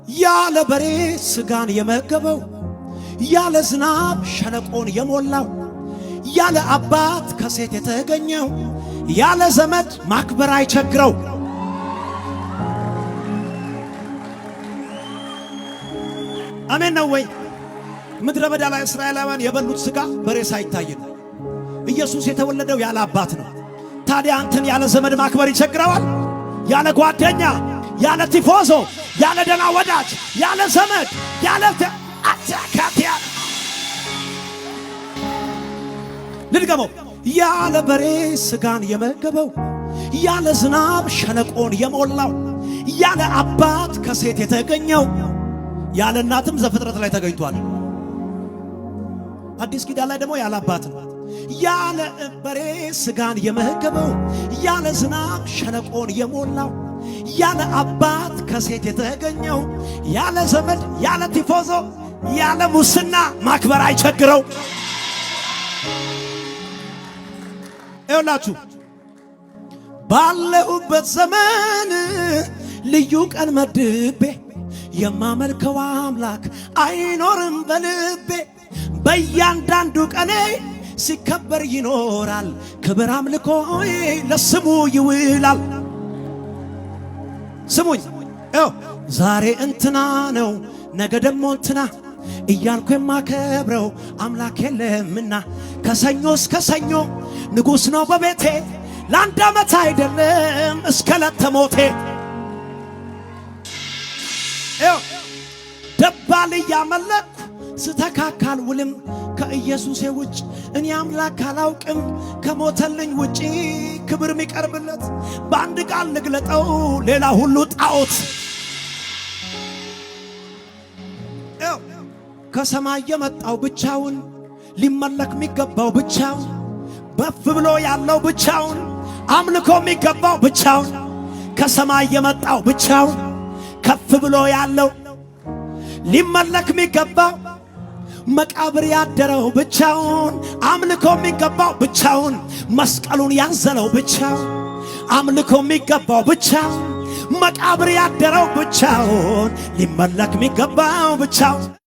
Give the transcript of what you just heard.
ያለ በሬ ስጋን የመገበው ያለ ዝናብ ሸለቆን የሞላው ያለ አባት ከሴት የተገኘው ያለ ዘመድ ማክበር አይቸግረው። አሜን ነው ወይ? ምድረ በዳ ላይ እስራኤላውያን የበሉት ስጋ በሬ ሳይታይ ነው። ኢየሱስ የተወለደው ያለ አባት ነው። ታዲያ አንተን ያለ ዘመድ ማክበር ይቸግረዋል? ያለ ጓደኛ፣ ያለ ቲፎዞ፣ ያለ ደና ወዳጅ፣ ያለ ዘመድ፣ ያለ አታካቲያ ልድገመው። ያለ በሬ ስጋን የመገበው ያለ ዝናብ ሸለቆን የሞላው ያለ አባት ከሴት የተገኘው ያለ እናትም ዘፍጥረት ላይ ተገኝቷል። አዲስ ኪዳን ላይ ደግሞ ያለ አባት ነው። ያለ በሬ ስጋን የመገበው ያለ ዝናብ ሸለቆን የሞላው ያለ አባት ከሴት የተገኘው ያለ ዘመድ፣ ያለ ቲፎዞ፣ ያለ ሙስና ማክበር አይቸግረው። ይኸውላችሁ ባለሁበት ዘመን ልዩ ቀን መድቤ የማመልከው አምላክ አይኖርም በልቤ። በእያንዳንዱ ቀኔ ሲከበር ይኖራል፣ ክብር አምልኮዬ ለስሙ ይውላል። ስሙኝ፣ ዛሬ እንትና ነው ነገ ደሞ እንትና እያልኩ የማከብረው አምላክ የለምና ከሰኞ እስከ ሰኞ ንጉሥ ነው በቤቴ ለአንድ ዓመት አይደለም እስከ ዕለተ ሞቴ። ደባል እያመለኩ ስተካካል ውልም ከኢየሱሴ ውጭ እኔ አምላክ አላውቅም። ከሞተልኝ ውጪ ክብር የሚቀርብለት በአንድ ቃል ልግለጠው ሌላ ሁሉ ጣዖት። ከሰማይ የመጣው ብቻውን ሊመለክ የሚገባው ብቻውን በፍ ብሎ ያለው ብቻውን አምልኮ የሚገባው ብቻውን ከሰማይ የመጣው ብቻውን ከፍ ብሎ ያለው ሊመለክ የሚገባው መቃብር ያደረው ብቻውን አምልኮ የሚገባው ብቻውን መስቀሉን ያዘለው ብቻውን አምልኮ የሚገባው ብቻውን መቃብር ያደረው ብቻውን ሊመለክ የሚገባው ብቻውን